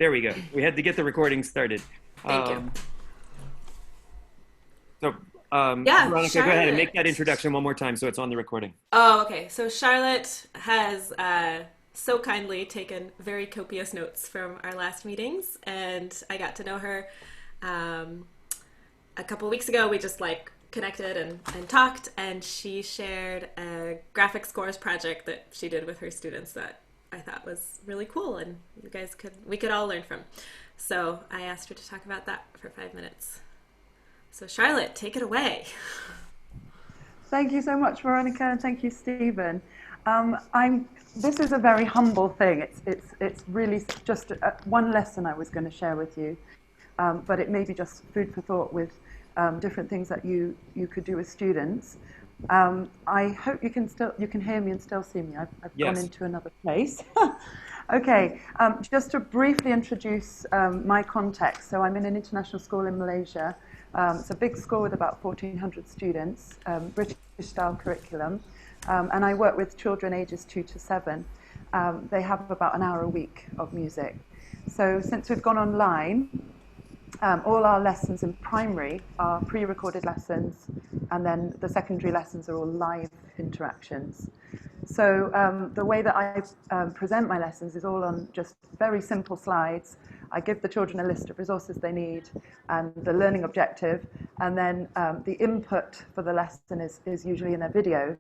There we go. We had to get the recording started. Thank you. Um, so, Yeah, Veronica, go ahead and make that Charlotte. introduction one more time so it's on the recording. Oh, okay. So Charlotte has so kindly taken very copious notes from our last meetings, and I got to know her um, a couple weeks ago. We just like connected and talked, and she shared a graphic scores project that she did with her students that I thought was really cool, and we could all learn from. So I asked her to talk about that for 5 minutes. So Charlotte, take it away. Thank you so much, Veronica, and thank you, Stephen. This is a very humble thing. It's really just one lesson I was going to share with you, but it may be just food for thought with different things that you could do with students. I hope you can hear me and still see me. I've gone Yes. into another place. Okay, just to briefly introduce my context. So I'm in an international school in Malaysia. It's a big school with about 1,400 students, British-style curriculum, and I work with children ages 2 to 7. They have about an hour a week of music. So since we've gone online, all our lessons in primary are pre-recorded lessons, and then the secondary lessons are all live interactions. So the way that I present my lessons is all on just very simple slides. I give the children a list of resources they need and the learning objective, and then the input for the lesson is usually in a video.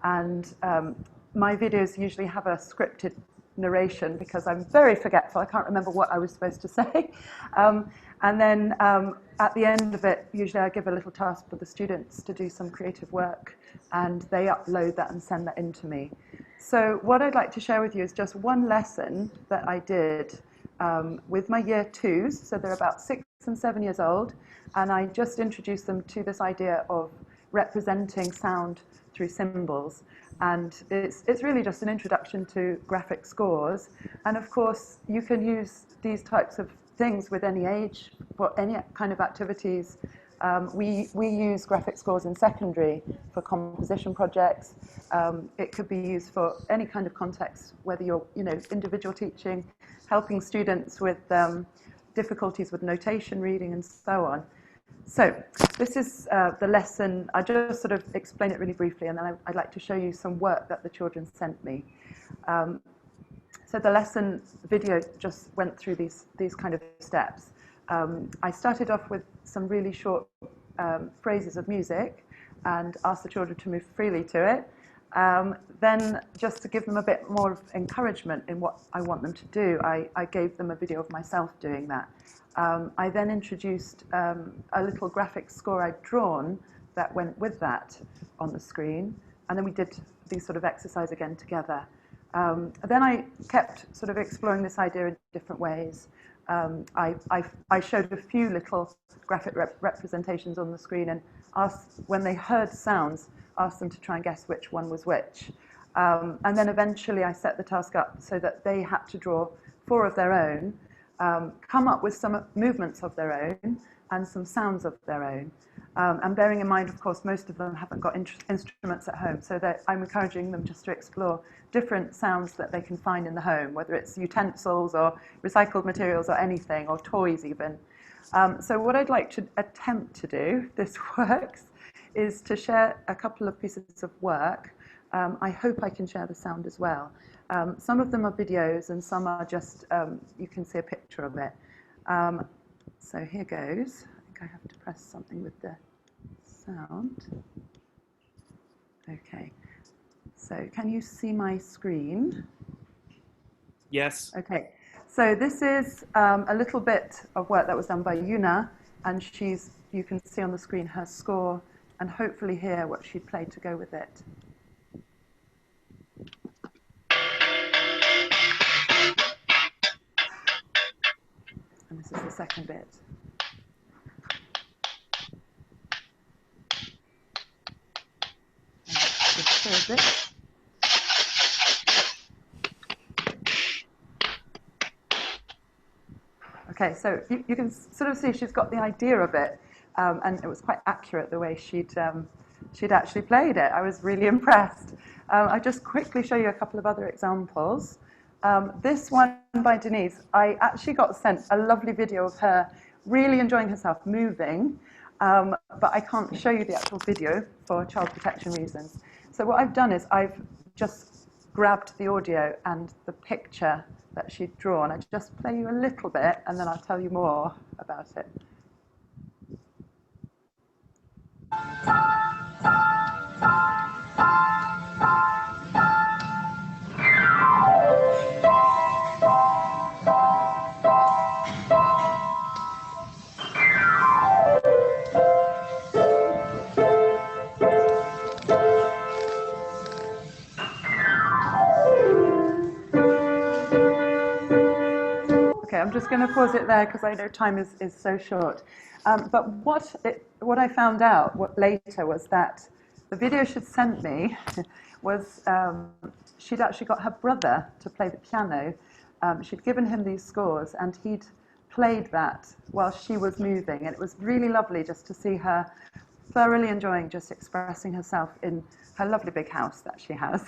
And my videos usually have a scripted narration because I'm very forgetful. I can't remember what I was supposed to say. And then at the end of it, usually I give a little task for the students to do some creative work, and they upload that and send that in to me. So what I'd like to share with you is just one lesson that I did with my year twos. So they're about 6 and 7 years old, and I just introduced them to this idea of representing sound through symbols. And it's really just an introduction to graphic scores. And of course, you can use these types of things with any age for any kind of activities. We use graphic scores in secondary for composition projects. It could be used for any kind of context, whether you're individual teaching, helping students with difficulties with notation reading and so on. So this is the lesson. I just sort of explain it really briefly, and then I'd like to show you some work that the children sent me. So the lesson video just went through these kind of steps. I started off with some really short phrases of music and asked the children to move freely to it. Then just to give them a bit more of encouragement in what I want them to do, I gave them a video of myself doing that. I then introduced a little graphic score I'd drawn that went with that on the screen, and then we did these sort of exercise again together. Then I kept sort of exploring this idea in different ways. I showed a few little graphic representations on the screen and asked, when they heard sounds, asked them to try and guess which one was which. And then eventually I set the task up so that they had to draw 4 of their own, come up with some movements of their own and some sounds of their own. And bearing in mind, of course, most of them haven't got instruments at home, so that I'm encouraging them just to explore different sounds that they can find in the home, whether it's utensils or recycled materials or anything, or toys even. So what I'd like to attempt to do, if this works, is to share a couple of pieces of work. I hope I can share the sound as well. Some of them are videos and some are just, you can see a picture of it. So here goes. I think I have to press something with the sound. Okay. So can you see my screen? Yes. Okay. So this is a little bit of work that was done by Yuna, and you can see on the screen her score and hopefully hear what she played to go with it. And this is the second bit. And the third bit. Okay, so you can sort of see she's got the idea of it, and it was quite accurate the way she'd actually played it. I was really impressed. I'll just quickly show you a couple of other examples. This one by Denise, I actually got sent a lovely video of her really enjoying herself moving, but I can't show you the actual video for child protection reasons. So what I've done is I've just grabbed the audio and the picture that she'd drawn. I just play you a little bit and then I'll tell you more about it. Okay, I'm just going to pause it there because I know time is so short. But what I found out later was that the video she'd sent me was she'd actually got her brother to play the piano. She'd given him these scores and he'd played that while she was moving. And it was really lovely just to see her thoroughly enjoying just expressing herself in her lovely big house that she has.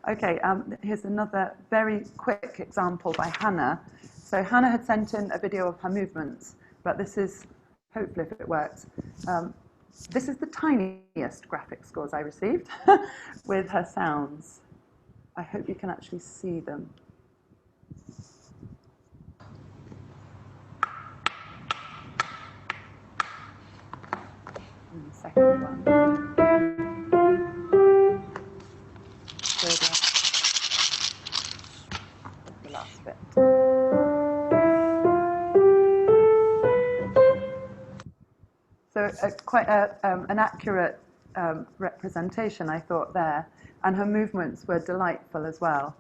Okay, here's another very quick example by Hannah. So Hannah had sent in a video of her movements, but this is, hopefully if it works, this is the tiniest graphic scores I received with her sounds. I hope you can actually see them. And the second one. Third one. The last bit. So quite an accurate representation, I thought, there. And her movements were delightful as well.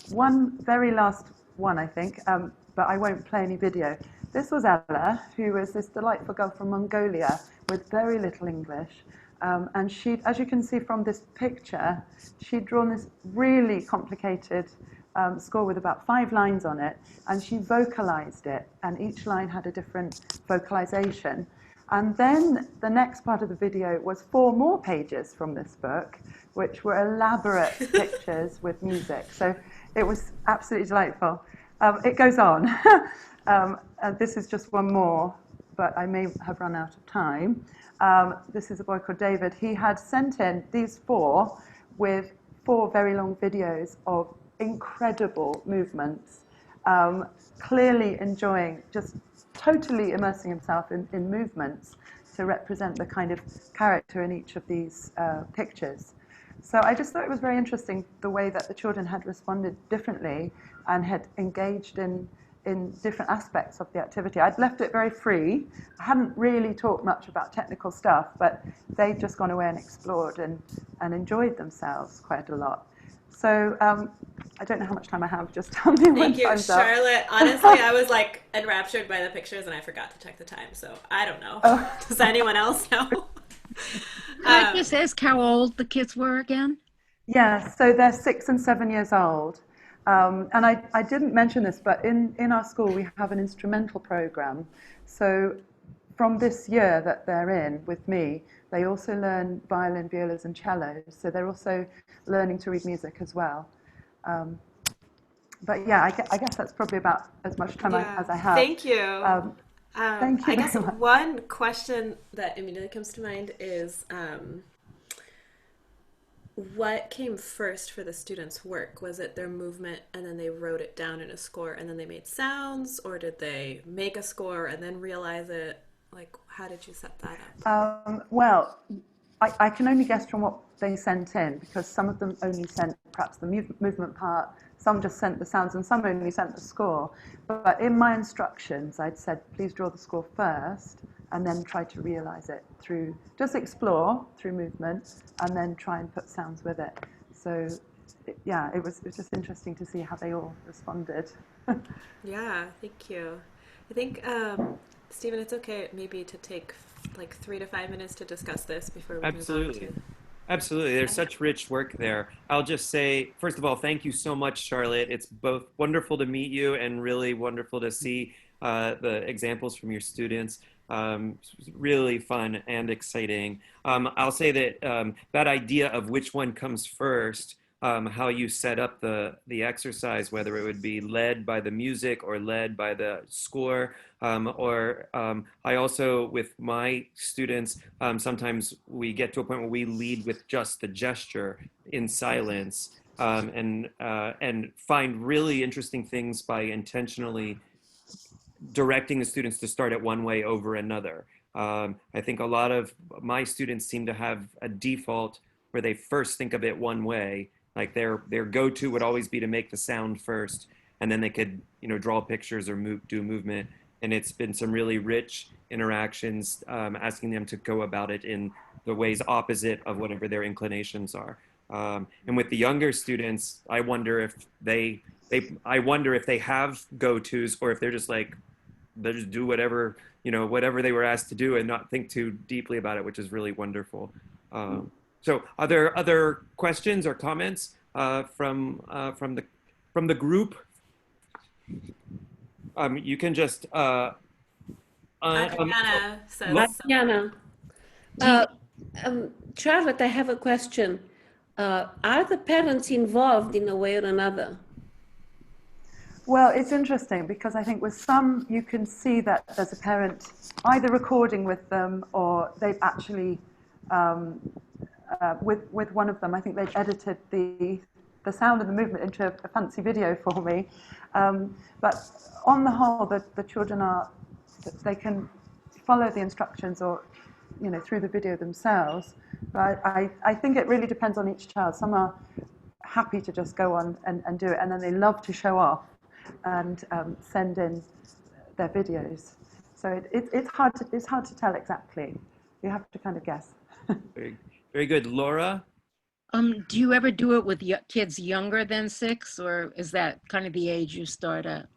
One very last one, I think, but I won't play any video. This was Ella, who was this delightful girl from Mongolia with very little English. And she, as you can see from this picture, she'd drawn this really complicated score with about 5 lines on it, and she vocalized it, and each line had a different vocalization. And then the next part of the video was 4 more pages from this book, which were elaborate pictures with music. So it was absolutely delightful. It goes on. This is just one more, but I may have run out of time. This is a boy called David. He had sent in these 4 with 4 very long videos of incredible movements, clearly enjoying, just totally immersing himself in movements to represent the kind of character in each of these pictures. So I just thought it was very interesting the way that the children had responded differently and had engaged in different aspects of the activity. I'd left it very free. I hadn't really talked much about technical stuff, but they'd just gone away and explored and enjoyed themselves quite a lot. So I don't know how much time I have. Just tell me when Thank you, time's up. Charlotte. Honestly, I was like enraptured by the pictures and I forgot to check the time. So I don't know. Oh. Does anyone else know? Can I just ask how old the kids were again? Yeah, so they're 6 and 7 years old. And I didn't mention this, but in our school we have an instrumental program. So from this year that they're in with me, they also learn violin, violas and cellos. So they're also learning to read music as well. But yeah, I guess that's probably about as much time as I have. Thank you. Thank you I guess very much. one question that immediately comes to mind is what came first for the students' work? Was it their movement and then they wrote it down in a score and then they made sounds, or did they make a score and then realize it? Like, how did you set that up? Well, I can only guess from what they sent in, because some of them only sent perhaps the movement part, some just sent the sounds, and some only sent the score. But in my instructions, I'd said, please draw the score first, and then try to realize it through, just explore through movement, and then try and put sounds with it. So, yeah, it was just interesting to see how they all responded. Yeah, thank you. I think, Stephen, it's okay maybe to take like 3 to 5 minutes to discuss this before we move on to... Absolutely. There's such rich work there. I'll just say, first of all, thank you so much, Charlotte. It's both wonderful to meet you and really wonderful to see the examples from your students. Really fun and exciting. I'll say that that idea of which one comes first how you set up the exercise, whether it would be led by the music or led by the score. I also, with my students, sometimes we get to a point where we lead with just the gesture in silence, and find really interesting things by intentionally directing the students to start it one way over another. I think a lot of my students seem to have a default where they first think of it one way, like their go-to would always be to make the sound first, and then they could draw pictures or do movement. And it's been some really rich interactions, asking them to go about it in the ways opposite of whatever their inclinations are. And with the younger students, I wonder if they have go-tos, or if they're just like, they just do whatever whatever they were asked to do and not think too deeply about it, which is really wonderful. So are there other questions or comments from the group? You can just Adriana says Yana, Charlotte, I have a question. Are the parents involved in a way or another? Well, it's interesting because I think with some you can see that there's a parent either recording with them, or they've actually, with one of them, I think they've edited the sound and the movement into a fancy video for me. But on the whole, the children they can follow the instructions or through the video themselves. But I think it really depends on each child. Some are happy to just go on and do it, and then they love to show off and send in their videos. So it's hard to tell exactly. You have to kind of guess. very, very good. Laura? Do you ever do it with kids younger than 6, or is that kind of the age you start at?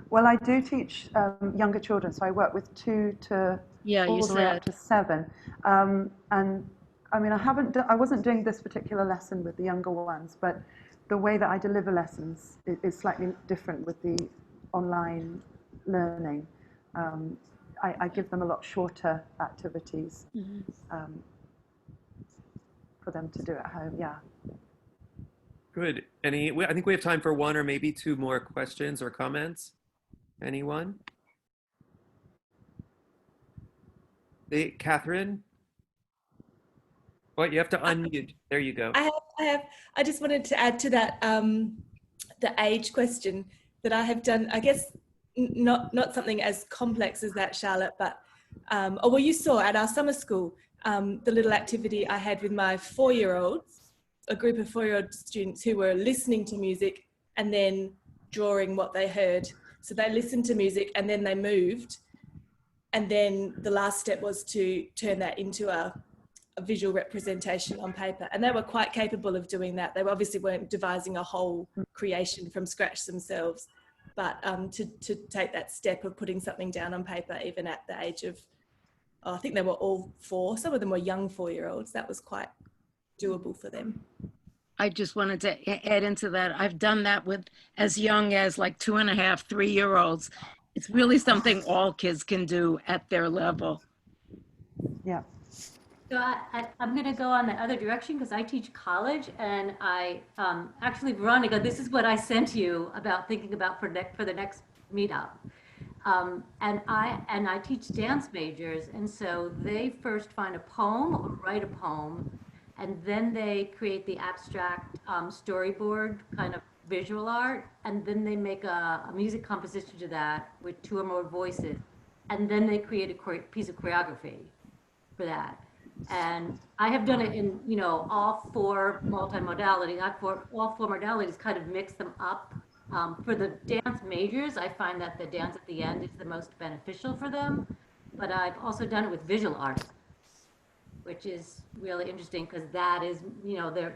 Well, I do teach younger children, so I work with 2 to all the way up to 7. And I mean, I wasn't doing this particular lesson with the younger ones, but the way that I deliver lessons is slightly different with the online learning. I give them a lot shorter activities for them to do at home. Yeah. Good. I think we have time for 1 or maybe 2 more questions or comments. Anyone? Catherine? What, you have to unmute. There you go. I just wanted to add to that, the age question, that I have done, I guess, not something as complex as that, Charlotte, but, well, you saw at our summer school, the little activity I had with my 4-year-olds, a group of 4-year-old students who were listening to music and then drawing what they heard. So they listened to music and then they moved. And then the last step was to turn that into a visual representation on paper. And they were quite capable of doing that. They obviously weren't devising a whole creation from scratch themselves, but to take that step of putting something down on paper, even at the age of, I think they were all 4. Some of them were young 4-year-olds. That was quite doable for them. I just wanted to add into that. I've done that with as young as like 2.5, 3-year-olds. It's really something all kids can do at their level. Yeah. So I'm going to go on the other direction because I teach college, and I actually, Veronica, this is what I sent you about thinking about for the next meetup. And I teach dance majors, and so they first find a poem or write a poem, and then they create the abstract storyboard kind of visual art, and then they make a music composition to that with 2 or more voices, and then they create a piece of choreography for that. And I have done it in all 4 multimodalities. All 4 modalities kind of mix them up. For the dance majors, I find that the dance at the end is the most beneficial for them, but I've also done it with visual art, which is really interesting because that is,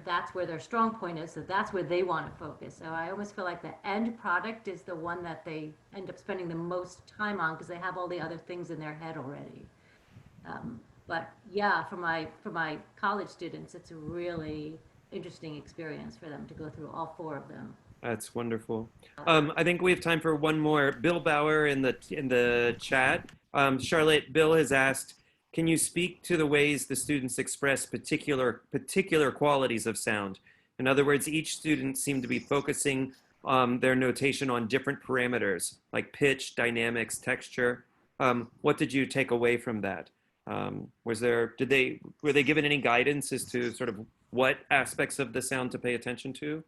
that's where their strong point is. So that's where they want to focus. So I almost feel like the end product is the one that they end up spending the most time on because they have all the other things in their head already. But yeah, for my college students, it's a really interesting experience for them to go through all 4 of them. That's wonderful. I think we have time for 1 more. Bill Bauer in the chat. Charlotte, Bill has asked, can you speak to the ways the students express particular qualities of sound? In other words, each student seemed to be focusing their notation on different parameters like pitch, dynamics, texture. What did you take away from that? Were they given any guidance as to sort of what aspects of the sound to pay attention to?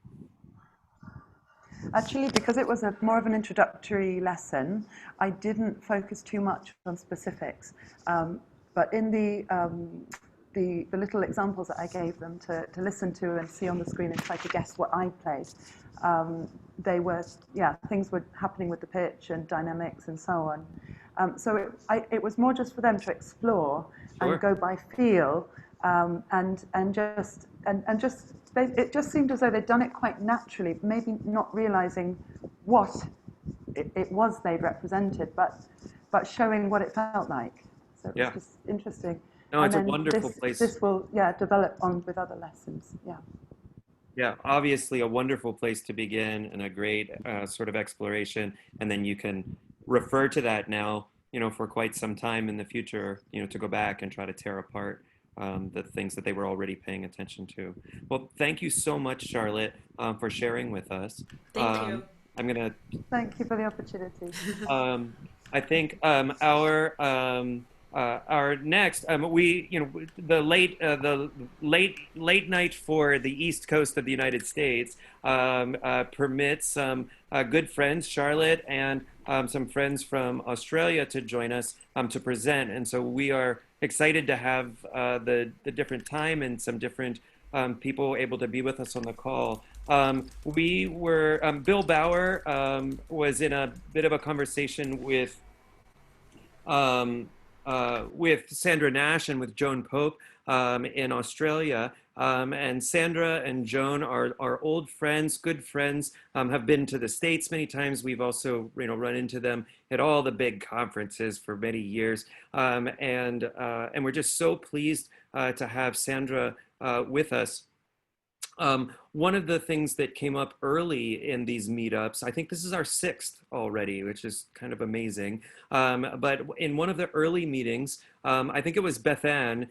Actually, because it was more of an introductory lesson, I didn't focus too much on specifics. But in the little examples that I gave them to listen to and see on the screen and try to guess what I played, they were, things were happening with the pitch and dynamics and so on. So it was more just for them to explore and go by feel, and just it just seemed as though they'd done it quite naturally, maybe not realizing what it was they'd represented, but showing what it felt like. So it was just interesting. No, it's a wonderful place. This will, develop on with other lessons. Yeah. Yeah, obviously a wonderful place to begin and a great sort of exploration. And then you can refer to that now, for quite some time in the future, to go back and try to tear apart the things that they were already paying attention to. Well, thank you so much, Charlotte, for sharing with us. Thank you. I'm going to... Thank you for the opportunity. I think our next, the late night for the East Coast of the United States permits some good friends, Charlotte, and some friends from Australia to join us to present. And so we are excited to have the different time and some different people able to be with us on the call. Bill Bauer was in a bit of a conversation with Sandra Nash and with Joan Pope in Australia. And Sandra and Joan are old friends, good friends, have been to the States many times. We've also run into them at all the big conferences for many years. And we're just so pleased to have Sandra with us. One of the things that came up early in these meetups, I think this is our 6th already, which is kind of amazing. But in one of the early meetings, I think it was Beth Ann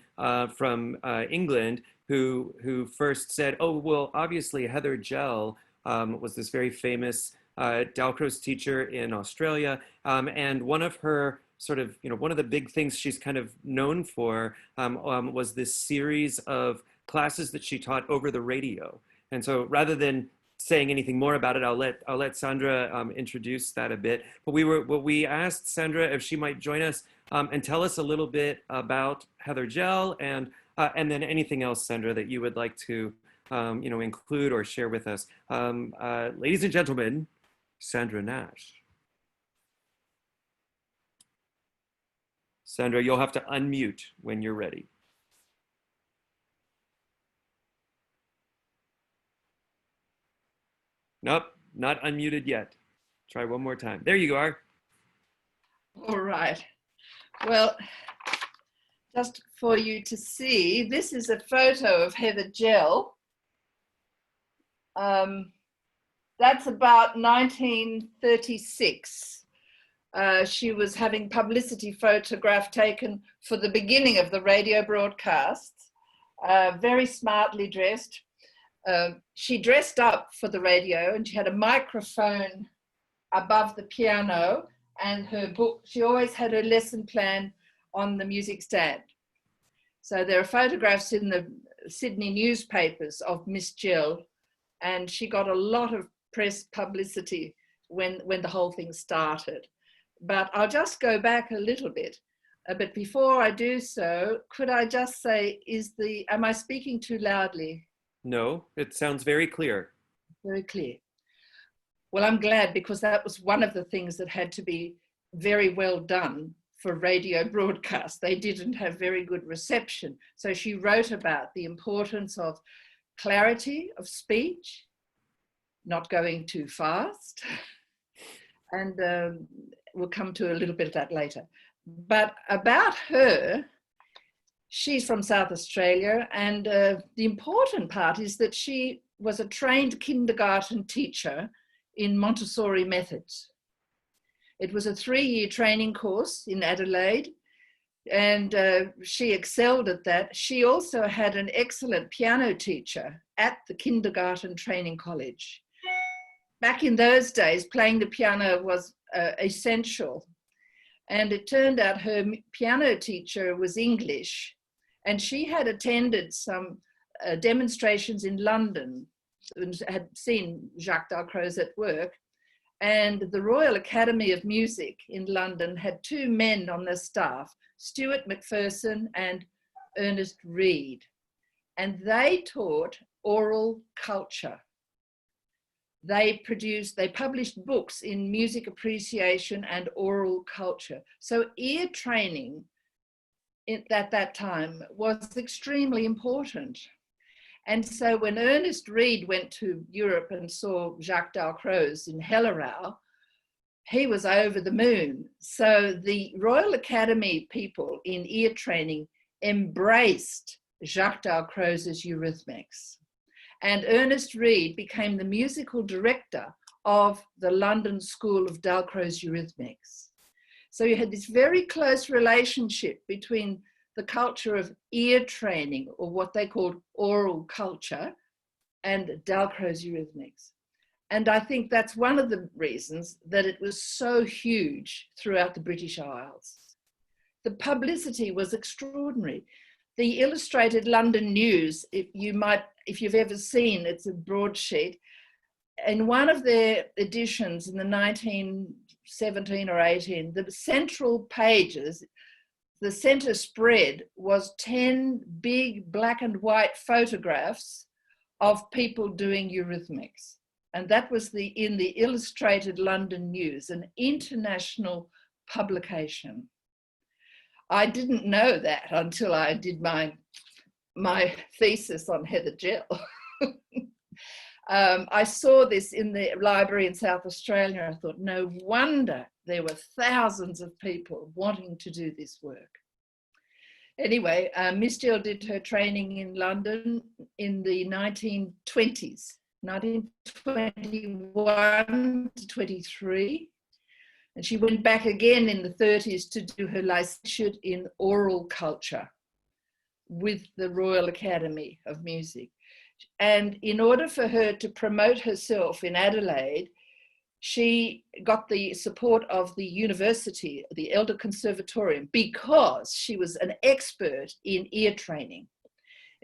from England who first said, oh, well, obviously Heather Gell was this very famous Dalcroze teacher in Australia. And one of her sort of, one of the big things she's kind of known for was this series of classes that she taught over the radio. And so rather than saying anything more about it, I'll let Sandra introduce that a bit. But we asked Sandra if she might join us and tell us a little bit about Heather Gell and then anything else, Sandra, that you would like to include or share with us. Ladies and gentlemen, Sandra Nash. Sandra, you'll have to unmute when you're ready. Nope, not unmuted yet. Try one more time. There you are. All right. Well, just for you to see, this is a photo of Heather Gell. That's about 1936. She was having publicity photograph taken for the beginning of the radio broadcasts, very smartly dressed. She dressed up for the radio and she had a microphone above the piano and her book. She always had her lesson plan on the music stand. So there are photographs in the Sydney newspapers of Miss Gell, and she got a lot of press publicity when the whole thing started. But I'll just go back a little bit. But before I do so, could I just say, am I speaking too loudly? No, it sounds very clear. Very clear. Well, I'm glad, because that was one of the things that had to be very well done for radio broadcast. They didn't have very good reception. So she wrote about the importance of clarity of speech, not going too fast. And we'll come to a little bit of that later. But about her, she's from South Australia, and the important part is that she was a trained kindergarten teacher in Montessori methods. It was a 3-year training course in Adelaide, and she excelled at that. She also had an excellent piano teacher at the kindergarten training college. Back in those days, playing the piano was essential. And it turned out her piano teacher was English, and she had attended some demonstrations in London and had seen Jacques Dalcroze at work. And the Royal Academy of Music in London had two men on their staff, Stuart Macpherson and Ernest Reed. And they taught oral culture. They published books in music appreciation and oral culture. So ear training at that time was extremely important. And so when Ernest Reed went to Europe and saw Jacques Dalcroze in Hellerau, he was over the moon. So the Royal Academy people in ear training embraced Jacques Dalcroze's Eurythmics. And Ernest Reed became the musical director of the London School of Dalcroze Eurythmics. So you had this very close relationship between the culture of ear training, or what they called oral culture, and Dalcroze Eurythmics. And I think that's one of the reasons that it was so huge throughout the British Isles. The publicity was extraordinary. The Illustrated London News, if you've ever seen, it's a broadsheet. In one of their editions in the 1917 or 18, the central pages, the center spread was 10 big black and white photographs of people doing Eurythmics. And that was in the Illustrated London News, an international publication. I didn't know that until I did my thesis on Heather Gell. I saw this in the library in South Australia. I thought, no wonder there were thousands of people wanting to do this work. Anyway, Miss Gell did her training in London in the 1920s, 1921 to 23. And she went back again in the 30s to do her licentiate in oral culture with the Royal Academy of Music. And in order for her to promote herself in Adelaide, she got the support of the university, the Elder Conservatorium, because she was an expert in ear training.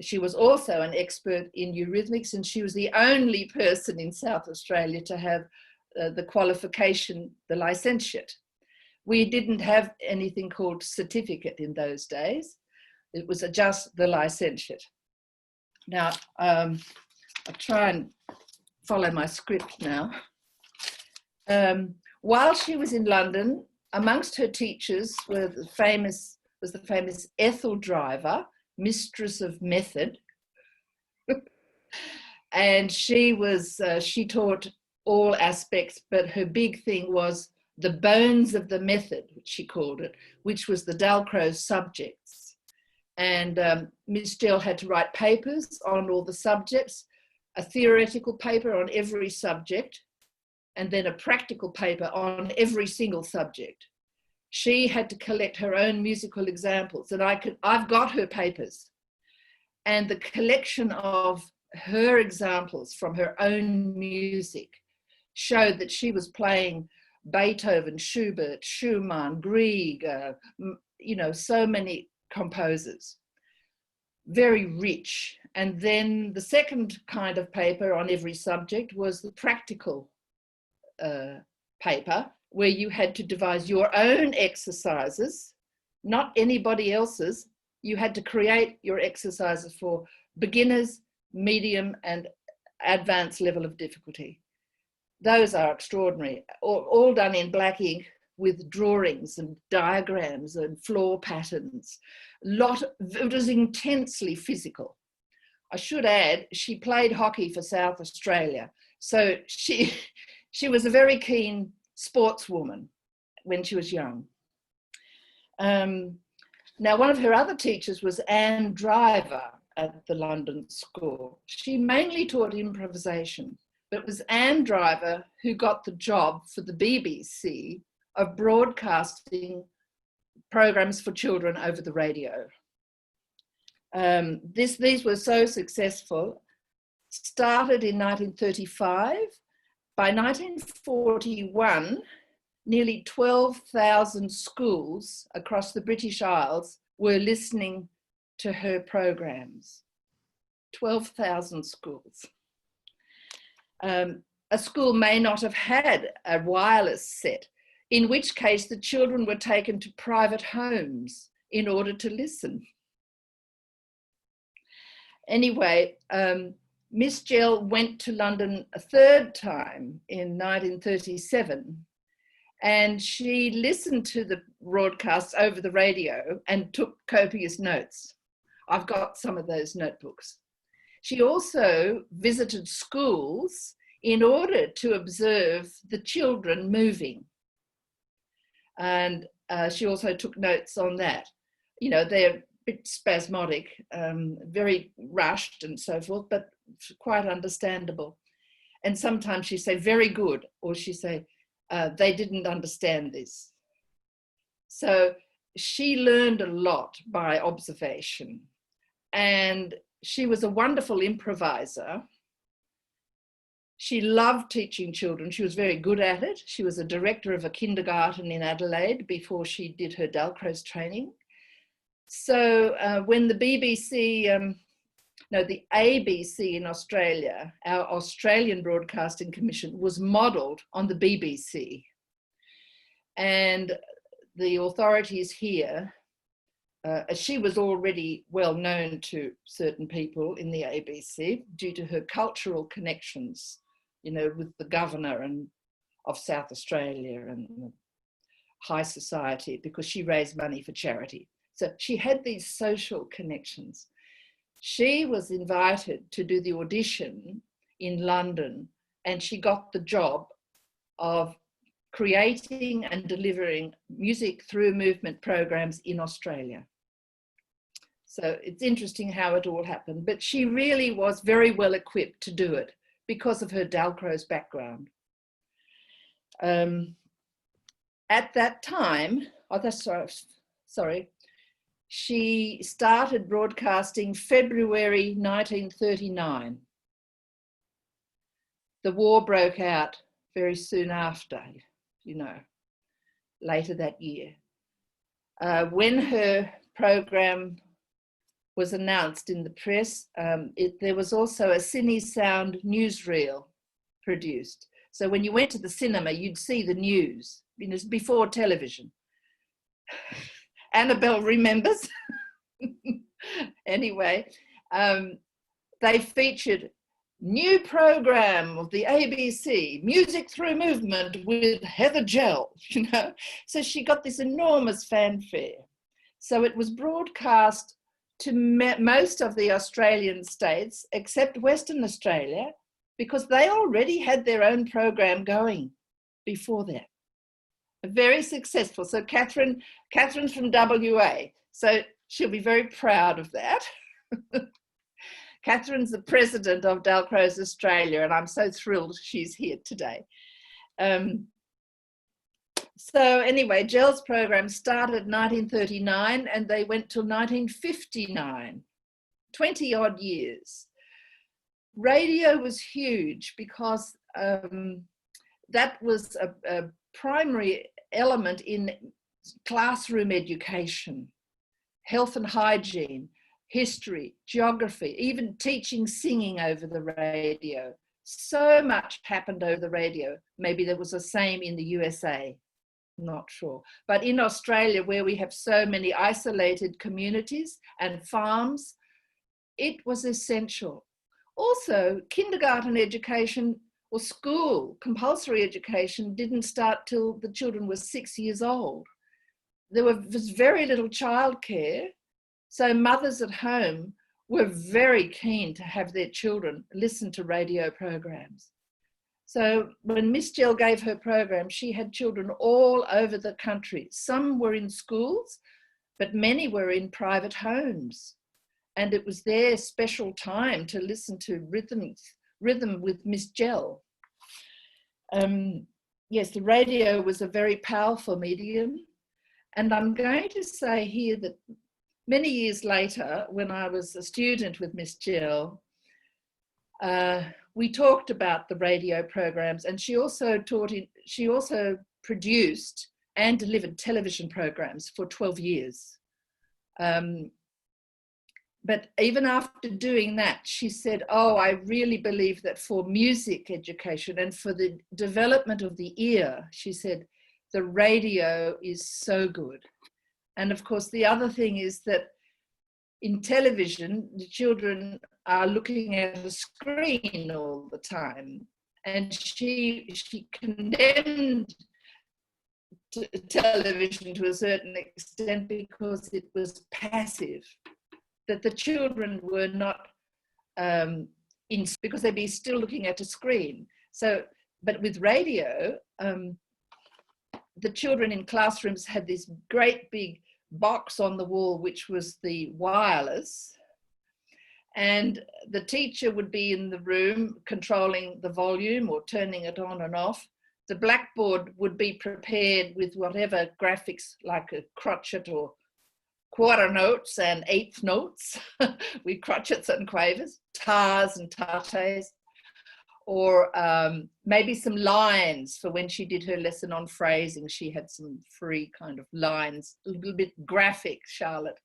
She was also an expert in eurythmics, and she was the only person in South Australia to have the qualification, the licentiate. We didn't have anything called certificate in those days. It was just the licentiate. Now, I'll try and follow my script now. While she was in London, amongst her teachers was the famous Ethel Driver, mistress of method. And she taught all aspects, but her big thing was the bones of the method, which she called it, which was the Dalcroze subjects. And Miss Gell had to write papers on all the subjects, a theoretical paper on every subject, and then a practical paper on every single subject. She had to collect her own musical examples, and I've got her papers. And the collection of her examples from her own music showed that she was playing Beethoven, Schubert, Schumann, Grieg, so many composers. Very rich. And then the second kind of paper on every subject was the practical paper, where you had to devise your own exercises, not anybody else's. You had to create your exercises for beginners, medium, and advanced level of difficulty. Those are extraordinary, all done in black ink with drawings and diagrams and floor patterns. It was intensely physical. I should add, she played hockey for South Australia. So she was a very keen sportswoman when she was young. Now, one of her other teachers was Anne Driver at the London School. She mainly taught improvisation, but it was Anne Driver who got the job for the BBC of broadcasting programs for children over the radio. These were so successful started in 1935. By 1941, nearly 12,000 schools across the British Isles were listening to her programs. 12,000 schools. A school may not have had a wireless set, in which case the children were taken to private homes in order to listen. Anyway, Miss Gell went to London a third time in 1937, and she listened to the broadcasts over the radio and took copious notes. I've got some of those notebooks. She also visited schools in order to observe the children moving. And she also took notes on that. You know, they're a bit spasmodic, very rushed and so forth, but quite understandable. And sometimes she say, very good, or she say, they didn't understand this. So she learned a lot by observation. And she was a wonderful improviser. She loved teaching children. She was very good at it. She was a director of a kindergarten in Adelaide before she did her Dalcroze training. So when the BBC, the ABC in Australia, our Australian Broadcasting Commission, was modelled on the BBC. And the authorities here, she was already well known to certain people in the ABC due to her cultural connections, you know, with the governor of South Australia and the high society, because she raised money for charity. So she had these social connections. She was invited to do the audition in London, and she got the job of creating and delivering music through movement programs in Australia. So it's interesting how it all happened, but she really was very well equipped to do it because of her Dalcroze background. At that time, she started broadcasting February 1939. The war broke out very soon after, you know, later that year. When her program was announced in the press, there was also a Cine Sound newsreel produced. So when you went to the cinema, you'd see the news, you know, before television. Annabelle remembers. Anyway, they featured new program of the ABC, Music Through Movement with Heather Gell, you know. So she got this enormous fanfare. So it was broadcast to most of the Australian states, except Western Australia, because they already had their own program going before that. Very successful. So Catherine's from WA, so she'll be very proud of that. Catherine's the president of Dalcroze Australia, and I'm so thrilled she's here today. So anyway, Gell's program started 1939 and they went till 1959, 20 odd years. Radio was huge because that was a primary element in classroom education, health and hygiene, history, geography, even teaching singing over the radio. So much happened over the radio. Maybe there was the same in the USA, not sure. But in Australia, where we have so many isolated communities and farms, it was essential. Also, kindergarten education or school, compulsory education, didn't start till the children were 6 years old. There was very little childcare, so mothers at home were very keen to have their children listen to radio programs. So when Miss Gell gave her program, she had children all over the country. Some were in schools, but many were in private homes. And it was their special time to listen to rhythm with Miss Gell. Yes, the radio was a very powerful medium. And I'm going to say here that many years later, when I was a student with Miss Gell, we talked about the radio programs, and she also produced and delivered television programs for 12 years. But even after doing that, she said, oh, I really believe that for music education and for the development of the ear, she said, the radio is so good. And of course, the other thing is that in television, the children are looking at a screen all the time. And she condemned television to a certain extent because it was passive, that the children were not because they'd be still looking at a screen. So, but with radio, the children in classrooms had this great big box on the wall, which was the wireless, and the teacher would be in the room controlling the volume or turning it on and off. The blackboard would be prepared with whatever graphics, like a crotchet or quarter notes and eighth notes with crotchets and quavers, tars and tates, or maybe some lines for when she did her lesson on phrasing. She had some free kind of lines, a little bit graphic, Charlotte,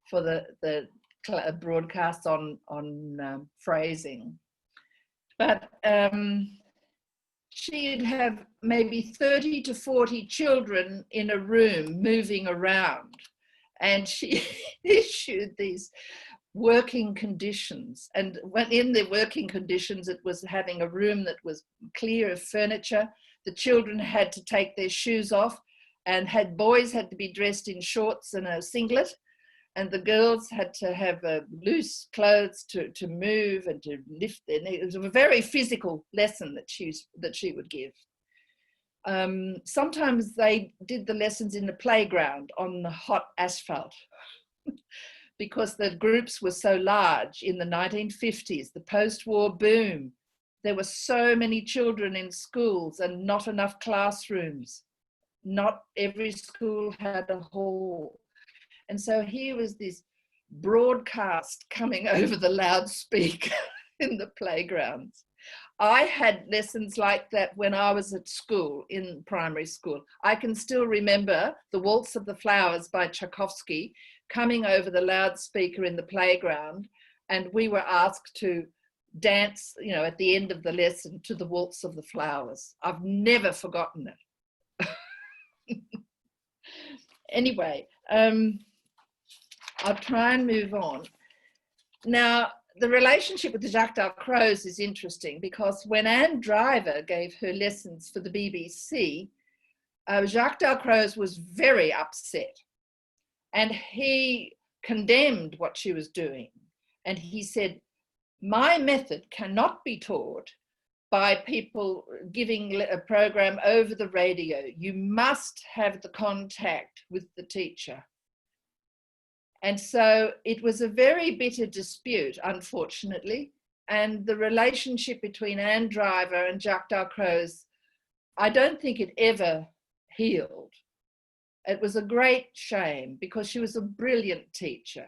for the broadcast on phrasing. But she'd have maybe 30 to 40 children in a room moving around, and she issued these working conditions. And when in the working conditions, it was having a room that was clear of furniture. The children had to take their shoes off, and boys had to be dressed in shorts and a singlet, and the girls had to have loose clothes to move and to lift their knees. It was a very physical lesson that she would give. Sometimes they did the lessons in the playground on the hot asphalt because the groups were so large in the 1950s, the post-war boom. There were so many children in schools and not enough classrooms. Not every school had a hall. And so here was this broadcast coming over the loudspeaker in the playgrounds. I had lessons like that when I was at school, in primary school. I can still remember the Waltz of the Flowers by Tchaikovsky coming over the loudspeaker in the playground, and we were asked to dance, at the end of the lesson to the Waltz of the Flowers. I've never forgotten it. Anyway, I'll try and move on. Now, the relationship with Jacques Dalcroze is interesting because when Anne Driver gave her lessons for the BBC, Jacques Dalcroze was very upset, and he condemned what she was doing. And he said, my method cannot be taught by people giving a program over the radio. You must have the contact with the teacher. And so it was a very bitter dispute, unfortunately. And the relationship between Anne Driver and Jacques Dalcroze, I don't think it ever healed. It was a great shame because she was a brilliant teacher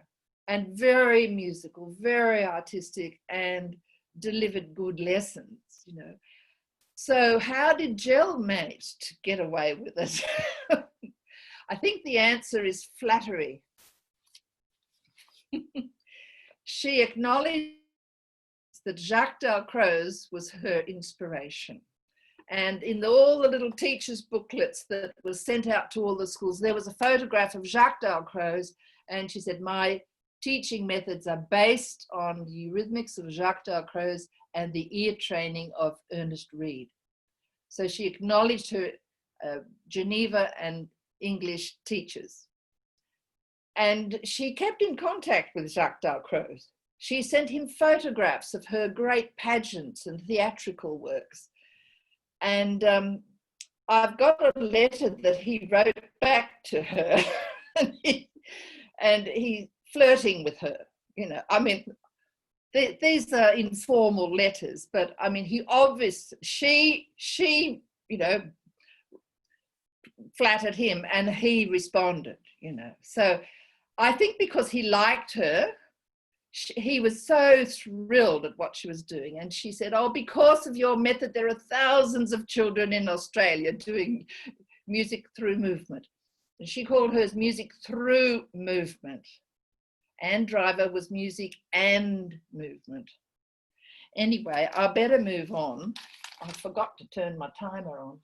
and very musical, very artistic, and delivered good lessons, So how did Jill manage to get away with it? I think the answer is flattery. She acknowledged that Jacques Dalcroze was her inspiration. And in all the little teachers' booklets that was sent out to all the schools, there was a photograph of Jacques Dalcroze, and she said, my teaching methods are based on the eurythmics of Jacques Dalcroze and the ear training of Ernest Reed. So she acknowledged her Geneva and English teachers. And she kept in contact with Jacques Dalcroze. She sent him photographs of her great pageants and theatrical works. And I've got a letter that he wrote back to her, and he's flirting with her. These are informal letters, but I mean, she flattered him, and he responded. So I think because he liked her, he was so thrilled at what she was doing. And she said, oh, because of your method, there are thousands of children in Australia doing music through movement. And she called hers music through movement. Anne Driver was music and movement. Anyway, I better move on. I forgot to turn my timer on.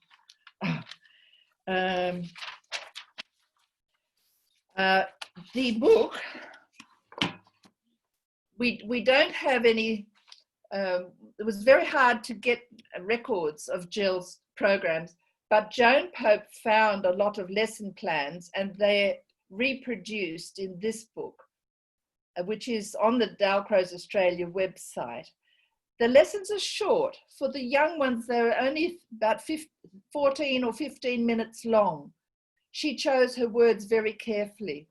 The book, we don't have any, it was very hard to get records of Jill's programs, but Joan Pope found a lot of lesson plans and they're reproduced in this book, which is on the Dalcroze Australia website. The lessons are short. For the young ones, they're only about 14 or 15 minutes long. She chose her words very carefully,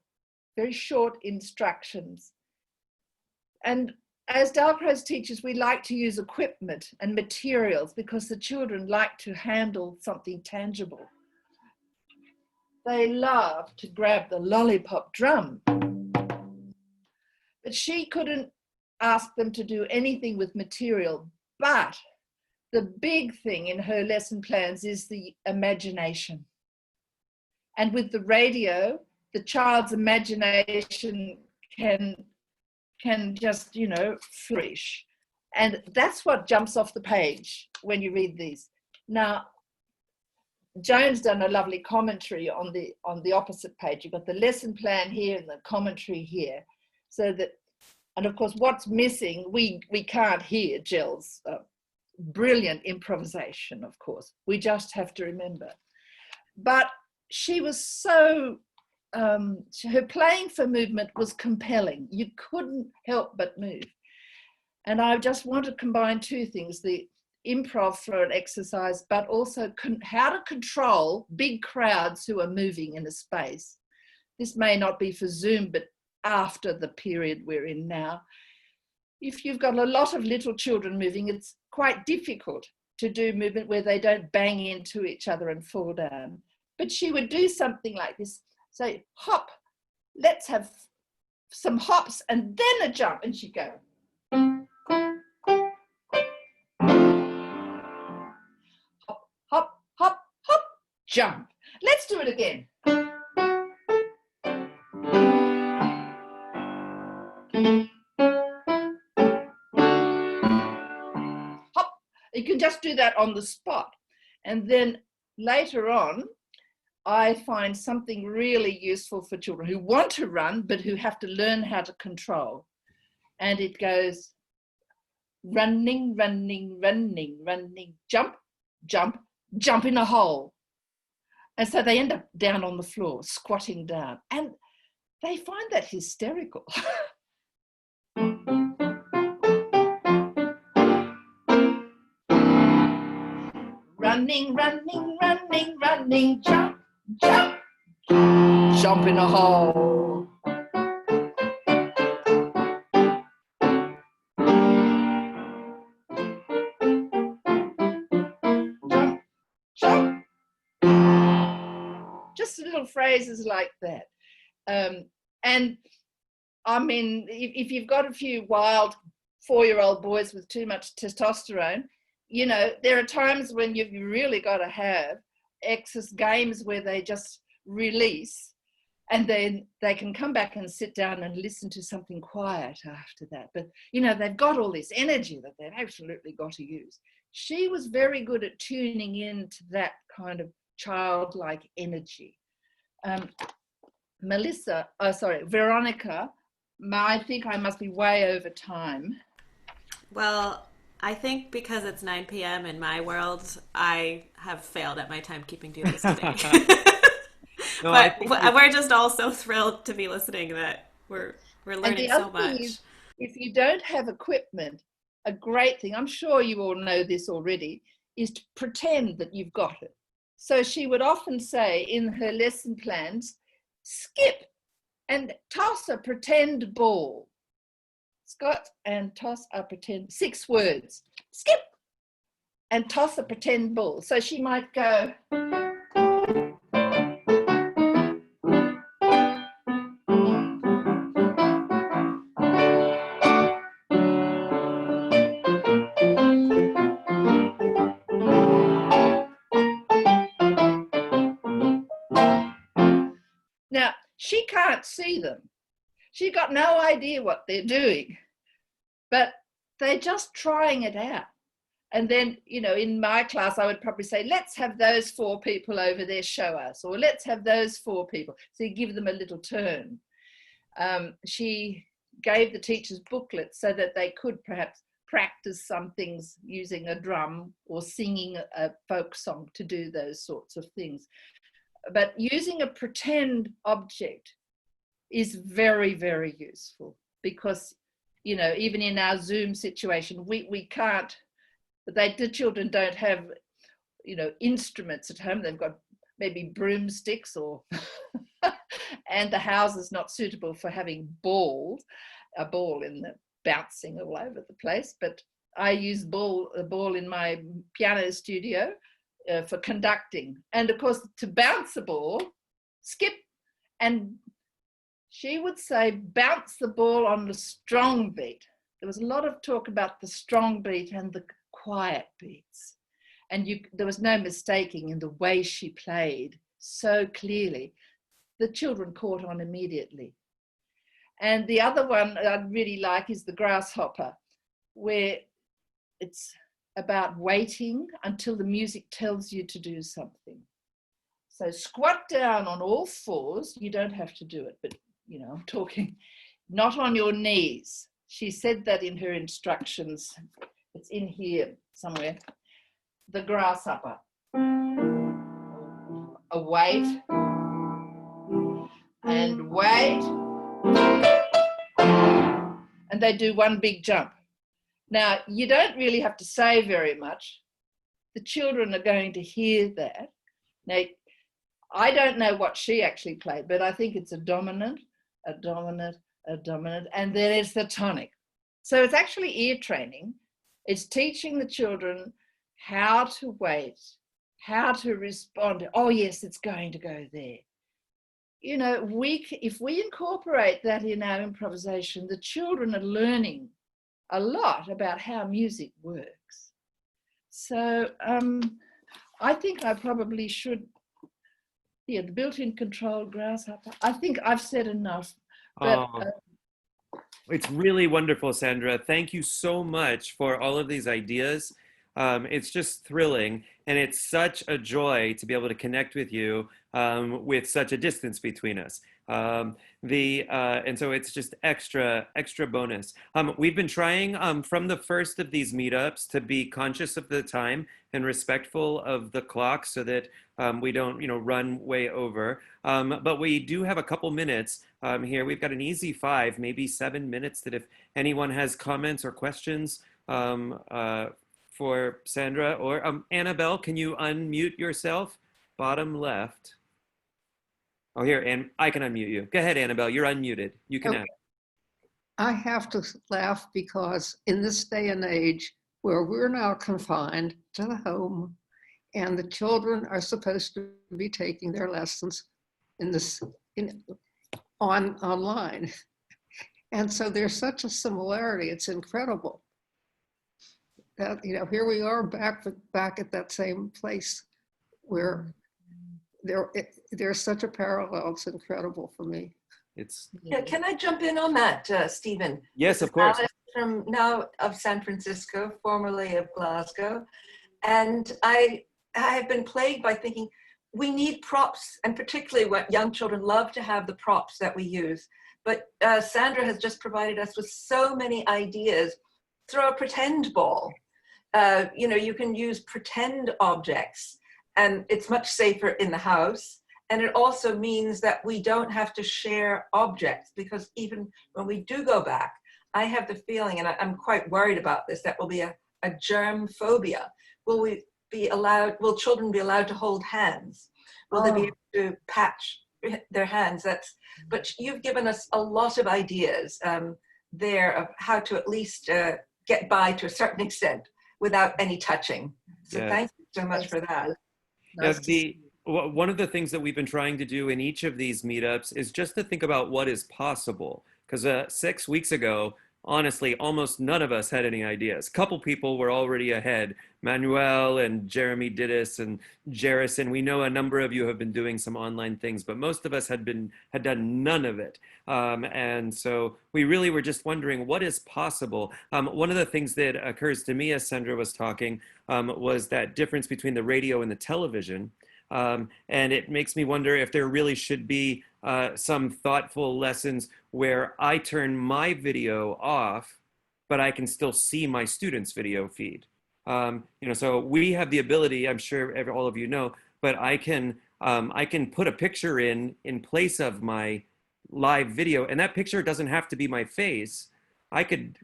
very short instructions. And as Dalcroze teachers, we like to use equipment and materials because the children like to handle something tangible. They love to grab the lollipop drum. But she couldn't ask them to do anything with material. But the big thing in her lesson plans is the imagination. And with the radio, the child's imagination can just, you know, flourish. And that's what jumps off the page when you read these. Now, Joan's done a lovely commentary on the opposite page. You've got the lesson plan here and the commentary here. So that, and of course, what's missing, we can't hear Jill's brilliant improvisation, of course. We just have to remember. But she was so, her playing for movement was compelling. You couldn't help but move. And I just want to combine two things, the improv for an exercise, but also how to control big crowds who are moving in a space. This may not be for Zoom, but after the period we're in now, if you've got a lot of little children moving, it's quite difficult to do movement where they don't bang into each other and fall down. But she would do something like this, say, hop, let's have some hops and then a jump. And she'd go. Hop, hop, hop, hop, jump. Let's do it again. Hop. You can just do that on the spot. And then later on, I find something really useful for children who want to run, but who have to learn how to control. And it goes running, running, running, running, jump, jump, jump in a hole. And so they end up down on the floor, squatting down. And they find that hysterical. Running, running, running, running, jump, jump, jump in a hole. Jump, jump. Just little phrases like that. And I mean, if you've got a few wild 4-year-old boys with too much testosterone, you know, there are times when you've really got to have games where they just release and then they can come back and sit down and listen to something quiet after that. But, you know, they've got all this energy that they've absolutely got to use. She was very good at tuning in to that kind of childlike energy. Veronica, I think I must be way over time. Well, I think because it's 9 p.m. in my world, I have failed at my timekeeping duties today. No, but we're just all so thrilled to be listening that we're learning so much. If you don't have equipment, a great thing, I'm sure you all know this already, is to pretend that you've got it. So she would often say in her lesson plans, skip and toss a pretend ball. Scott and toss a pretend, 6 words. Skip and toss a pretend ball. So she might go. she can't see them. She got no idea what they're doing, but they're just trying it out. And then, you know, in my class, I would probably say, let's have those 4 people over there show us, or let's have those 4 people. So you give them a little turn. She gave the teachers booklets so that they could perhaps practice some things using a drum or singing a folk song to do those sorts of things. But using a pretend object is very, very useful because, you know, even in our Zoom situation, we can't, the children don't have, you know, instruments at home. They've got maybe broomsticks or, and the house is not suitable for having a ball in the bouncing all over the place. But I use a ball in my piano studio for conducting. And of course, to bounce a ball, skip, and she would say, bounce the ball on the strong beat. There was a lot of talk about the strong beat and the quiet beats. And there was no mistaking in the way she played so clearly. The children caught on immediately. And the other one I really like is the grasshopper, where it's about waiting until the music tells you to do something. So squat down on all 4s. You don't have to do it, but you know, I'm talking not on your knees. She said that in her instructions. It's in here somewhere. The grasshopper. Wait. And wait. And they do one big jump. Now, you don't really have to say very much. The children are going to hear that. Now, I don't know what she actually played, but I think it's a dominant, a dominant, a dominant, and then it's the tonic. So it's actually ear training. It's teaching the children how to wait, how to respond. Oh, yes, it's going to go there. You know, if we incorporate that in our improvisation, the children are learning a lot about how music works. So I think I probably should, the built-in controlled grasshopper. I think I've said enough. But, it's really wonderful, Sandra. Thank you so much for all of these ideas. It's just thrilling, and it's such a joy to be able to connect with you with such a distance between us. And so it's just extra bonus. We've been trying from the first of these meetups to be conscious of the time and respectful of the clock so that we don't, run way over. But we do have a couple minutes here. We've got an easy 5, maybe 7 minutes that if anyone has comments or questions for Sandra or Annabelle, can you unmute yourself? Bottom left. Oh, here, and I can unmute you. Go ahead, Annabelle, you're unmuted. You can ask. I have to laugh because in this day and age where we're now confined to the home and the children are supposed to be taking their lessons online. And so there's such a similarity, it's incredible. That, here we are back at that same place where there's such a parallel. It's incredible for me. Yeah, can I jump in on that, Stephen? Yes, of course. From now of San Francisco, formerly of Glasgow. And I have been plagued by thinking we need props, and particularly what young children love to have the props that we use. But Sandra has just provided us with so many ideas. Throw a pretend ball. You can use pretend objects, and it's much safer in the house. And it also means that we don't have to share objects, because even when we do go back, I have the feeling, and I'm quite worried about this, that will be a germ phobia. Will children be allowed to hold hands? Will they be able to patch their hands? But you've given us a lot of ideas there of how to at least get by to a certain extent without any touching. So thank you so much for that. One of the things that we've been trying to do in each of these meetups is just to think about what is possible. Because 6 weeks ago, honestly, almost none of us had any ideas. A couple people were already ahead. Manuel and Jeremy Didis and Jerison. We know a number of you have been doing some online things, but most of us had done none of it. And so we really were just wondering what is possible. One of the things that occurs to me as Sandra was talking was that difference between the radio and the television. And it makes me wonder if there really should be some thoughtful lessons where I turn my video off, but I can still see my students' video feed. So we have the ability, I'm sure all of you know, but I can put a picture in place of my live video, and that picture doesn't have to be my face. I could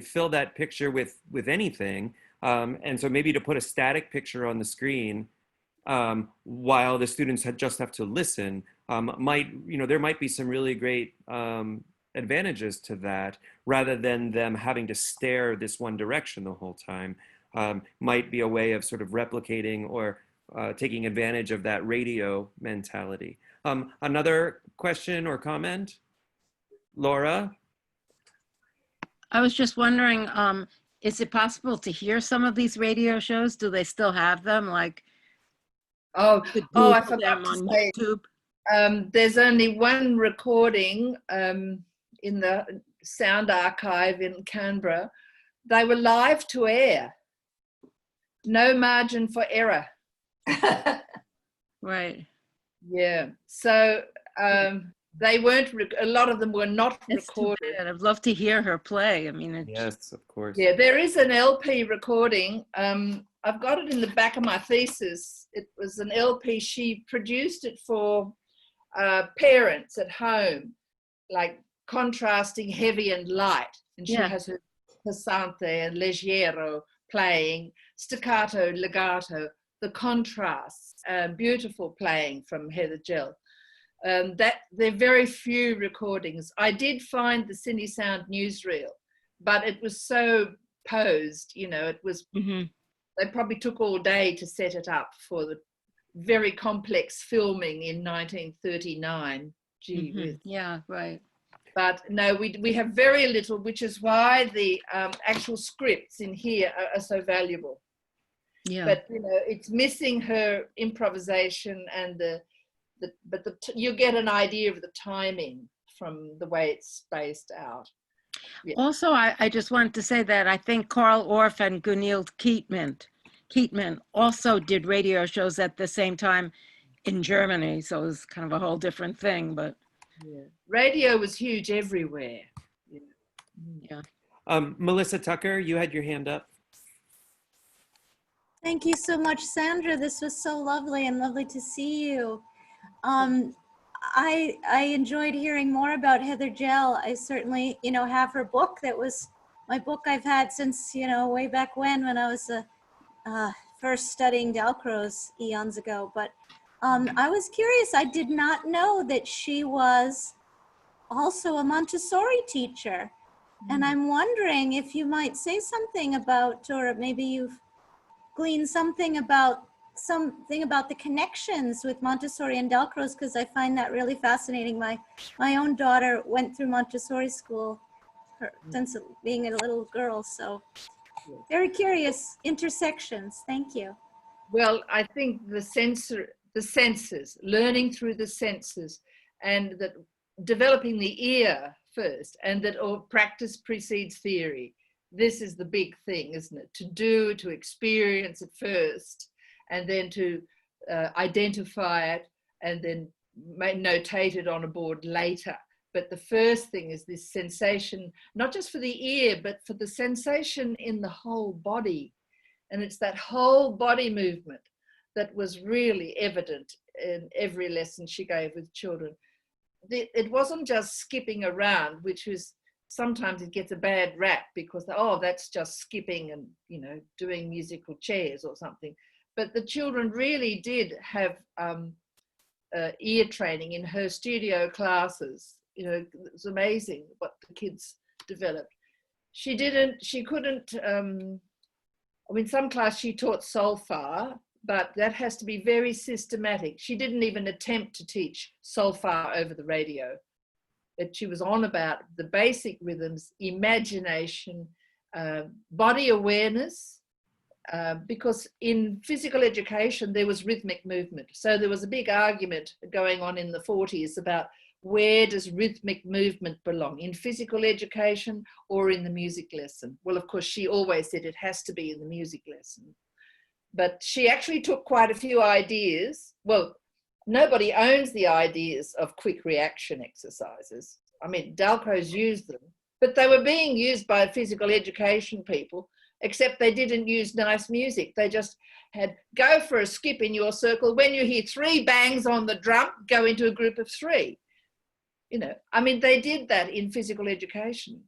fill that picture with anything, and so maybe to put a static picture on the screen while the students just have to listen, there might be some really great advantages to that, rather than them having to stare this one direction the whole time. Might be a way of sort of replicating or taking advantage of that radio mentality. Another question or comment? Laura? I was just wondering, is it possible to hear some of these radio shows? Do they still have them? Like, I Google forgot them to on say, YouTube? there's only one recording in the Sound Archive in Canberra. They were live to air. No margin for error. Right. Yeah. So they weren't, a lot of them were not It's too recorded. bad. I'd love to hear her play. I mean, Yes, of course. Yeah, there is an LP recording. I've got it in the back of my thesis. It was an LP. She produced it for parents at home, like contrasting heavy and light. And she has her passante and leggero playing, staccato, legato, the contrasts, beautiful playing from Heather Gell. That there are very few recordings. I did find the Cine Sound newsreel, but it was so posed, it was, they probably took all day to set it up for the very complex filming in 1939. Gee whiz. Yeah, right. But no, we have very little, which is why the actual scripts in here are so valuable. Yeah. But it's missing her improvisation and you get an idea of the timing from the way it's spaced out. Yeah. Also, I just wanted to say that I think Carl Orff and Gunhild Keetman also did radio shows at the same time in Germany. So it was kind of a whole different thing, but. Yeah. Radio was huge everywhere. Yeah. Melissa Tucker, you had your hand up. Thank you so much, Sandra. This was so lovely and lovely to see you. I enjoyed hearing more about Heather Gell. I certainly, have her book. That was my book I've had since, way back when I was first studying Dalcroze eons ago. But I was curious. I did not know that she was also a Montessori teacher. And I'm wondering if you might say something about, or maybe you've gleaned something about the connections with Montessori and Dalcroze, because I find that really fascinating. My own daughter went through Montessori school since being a little girl, so very curious intersections. Thank you. Well, I think the senses, learning through the senses, and that developing the ear first, and that practice precedes theory. This is the big thing, isn't it? To experience it first, and then to identify it, and then notate it on a board later. But the first thing is this sensation, not just for the ear, but for the sensation in the whole body. And it's that whole body movement that was really evident in every lesson she gave with children. It wasn't just skipping around, which was, sometimes it gets a bad rap because, that's just skipping and, doing musical chairs or something. But the children really did have ear training in her studio classes. It's amazing what the kids developed. She couldn't, some class she taught solfa, but that has to be very systematic. She didn't even attempt to teach solfa over the radio. that she was on about, the basic rhythms, imagination, body awareness, because in physical education there was rhythmic movement. So there was a big argument going on in the 40s about where does rhythmic movement belong, in physical education or in the music lesson? Well, of course, she always said it has to be in the music lesson. But she actually took quite a few ideas. Well, nobody owns the ideas of quick reaction exercises. I mean, Dalcroze used them, but they were being used by physical education people, except they didn't use nice music. They just had, go for a skip in your circle. When you hear 3 bangs on the drum, go into a group of 3. You know, I mean, they did that in physical education.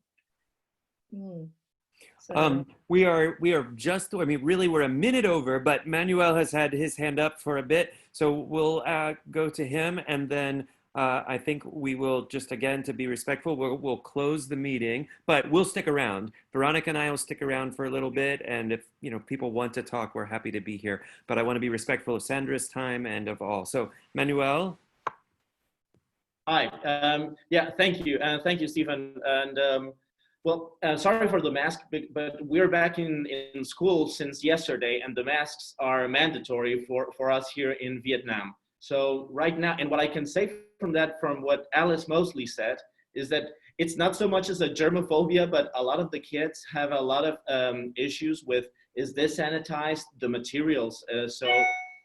So. We are just, I mean, really we're a minute over, but Manuel has had his hand up for a bit. So we'll go to him, and then I think we will just, again, to be respectful, we'll close the meeting, but we'll stick around. Veronica and I will stick around for a little bit. And if, you know, people want to talk, we're happy to be here, but I want to be respectful of Sandra's time and of all. So Manuel. Hi, yeah, thank you. Thank you, Stephen. And well, sorry for the mask, but we're back in school since yesterday, and the masks are mandatory for us here in Vietnam. So right now, and what I can say from that, from what Alice Mosley said, is that it's not so much as a germophobia, but a lot of the kids have a lot of issues with, is this sanitized, the materials. So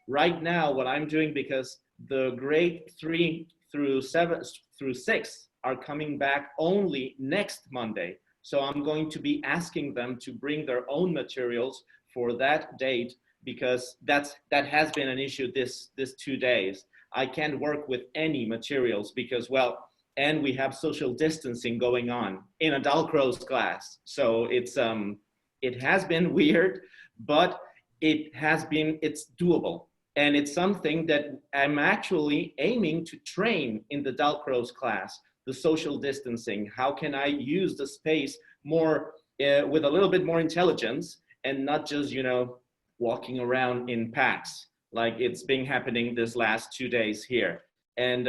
right now, what I'm doing, because the grade 3 through 6 are coming back only next Monday. So I'm going to be asking them to bring their own materials for that date, because that has been an issue this 2 days. I can't work with any materials because, well, and we have social distancing going on in a Dalcroze class. So it's it has been weird, but it's doable. And it's something that I'm actually aiming to train in the Dalcroze class, the social distancing. How can I use the space more with a little bit more intelligence, and not just, you know, walking around in packs like it's been happening this last 2 days here. And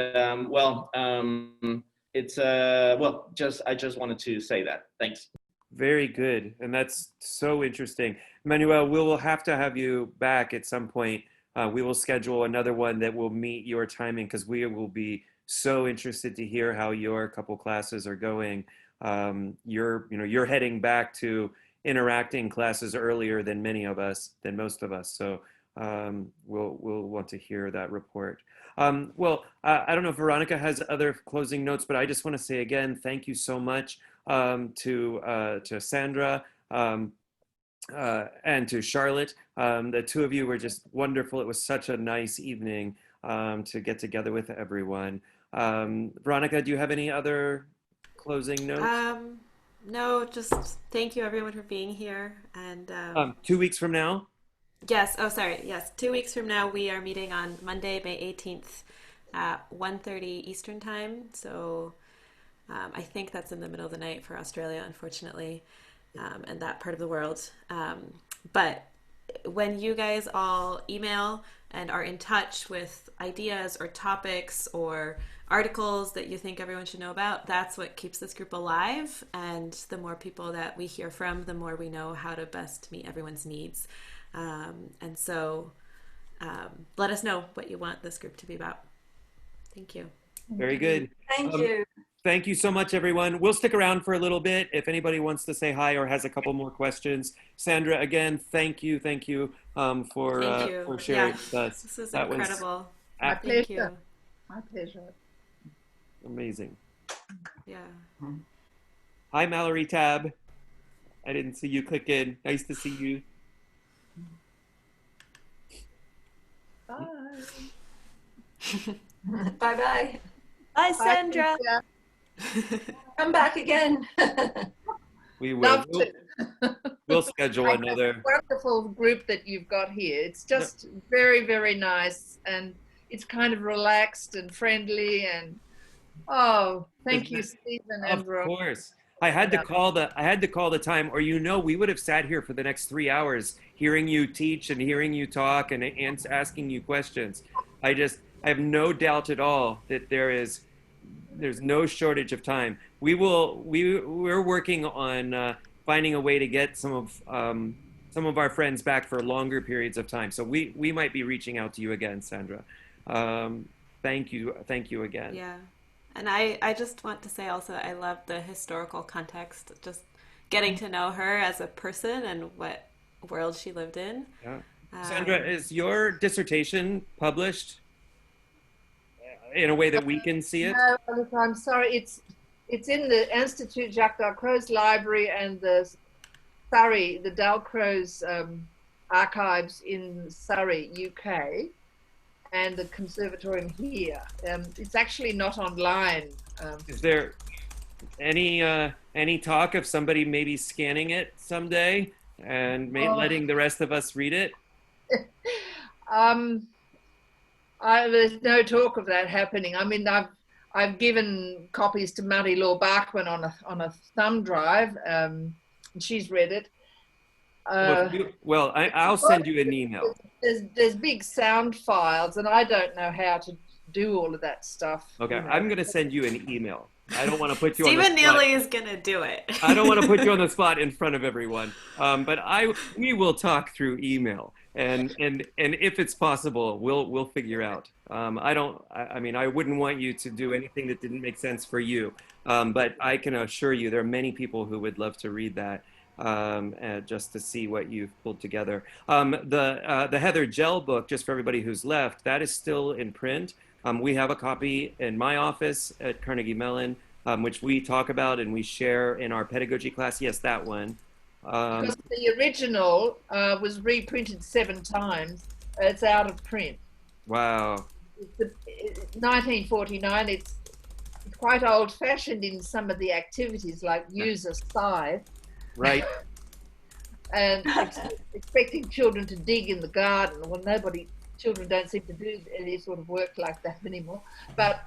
it's I just wanted to say that. Thanks. Very good. And that's so interesting. Manuel, we will have to have you back at some point. We will schedule another one that will meet your timing, because we will be so interested to hear how your couple classes are going. You're heading back to interacting classes earlier than most of us. So we'll want to hear that report. I don't know if Veronica has other closing notes, but I just want to say again, thank you so much to Sandra and to Charlotte. The two of you were just wonderful. It was such a nice evening to get together with everyone. Veronica, do you have any other closing notes? No, just thank you everyone for being here. And 2 weeks from now? Yes. Oh, sorry. Yes. 2 weeks from now, we are meeting on Monday, May 18th at 1:30 Eastern time. So I think that's in the middle of the night for Australia, unfortunately, and that part of the world. But when you guys all email and are in touch with ideas or topics or articles that you think everyone should know about, that's what keeps this group alive. And the more people that we hear from, the more we know how to best meet everyone's needs. And so let us know what you want this group to be about. Thank you. Very good. Thank you. Thank you so much, everyone. We'll stick around for a little bit if anybody wants to say hi or has a couple more questions. Sandra, again, thank you for sharing with us. This was incredible. My Thank pleasure. you. My pleasure. Amazing. Yeah. Hi, Mallory Tab. I didn't see you click in. Nice to see you. Bye. Bye-bye. Bye, Sandra. Come back again. We will. Love to. We'll schedule another. Wonderful group that you've got here. It's just very, very nice, and it's kind of relaxed and friendly. And thank you, Stephen and Veronica. Of course. I had to call the time, or we would have sat here for the next 3 hours hearing you teach and hearing you talk and asking you questions. I have no doubt at all that there is there's no shortage of time. We're working on finding a way to get some of our friends back for longer periods of time. So we might be reaching out to you again, Sandra. Thank you again. Yeah. And I just want to say also, I love the historical context, just getting to know her as a person and what world she lived in. Yeah. Sandra, is your dissertation published in a way that we can see it? No, I'm sorry. It's in the Institut Jacques Dalcroze library and the Dalcroze archives in Surrey, UK, and the conservatorium here. It's actually not online. Is there any talk of somebody maybe scanning it someday and letting the rest of us read it? There's no talk of that happening. I mean, I've given copies to Marie-Laure Bachmann on a thumb drive, and she's read it. I'll send you an email. There's big sound files, and I don't know how to do all of that stuff. Okay, you know. I'm going to send you an email. I don't want to put you on the spot. Stephen Neely is going to do it. I don't want to put you on the spot in front of everyone. But we will talk through email, and if it's possible, we'll figure out. I mean, I wouldn't want you to do anything that didn't make sense for you. But I can assure you there are many people who would love to read that. Just to see what you've pulled together. The Heather Gell book, just for everybody who's left, that is still in print. We have a copy in my office at Carnegie Mellon, which we talk about and we share in our pedagogy class. Yes, that one. Because the original was reprinted 7 times. It's out of print. Wow. It's 1949. It's quite old-fashioned in some of the activities, like use a scythe. Right. And expecting children to dig in the garden. Well, children don't seem to do any sort of work like that anymore. But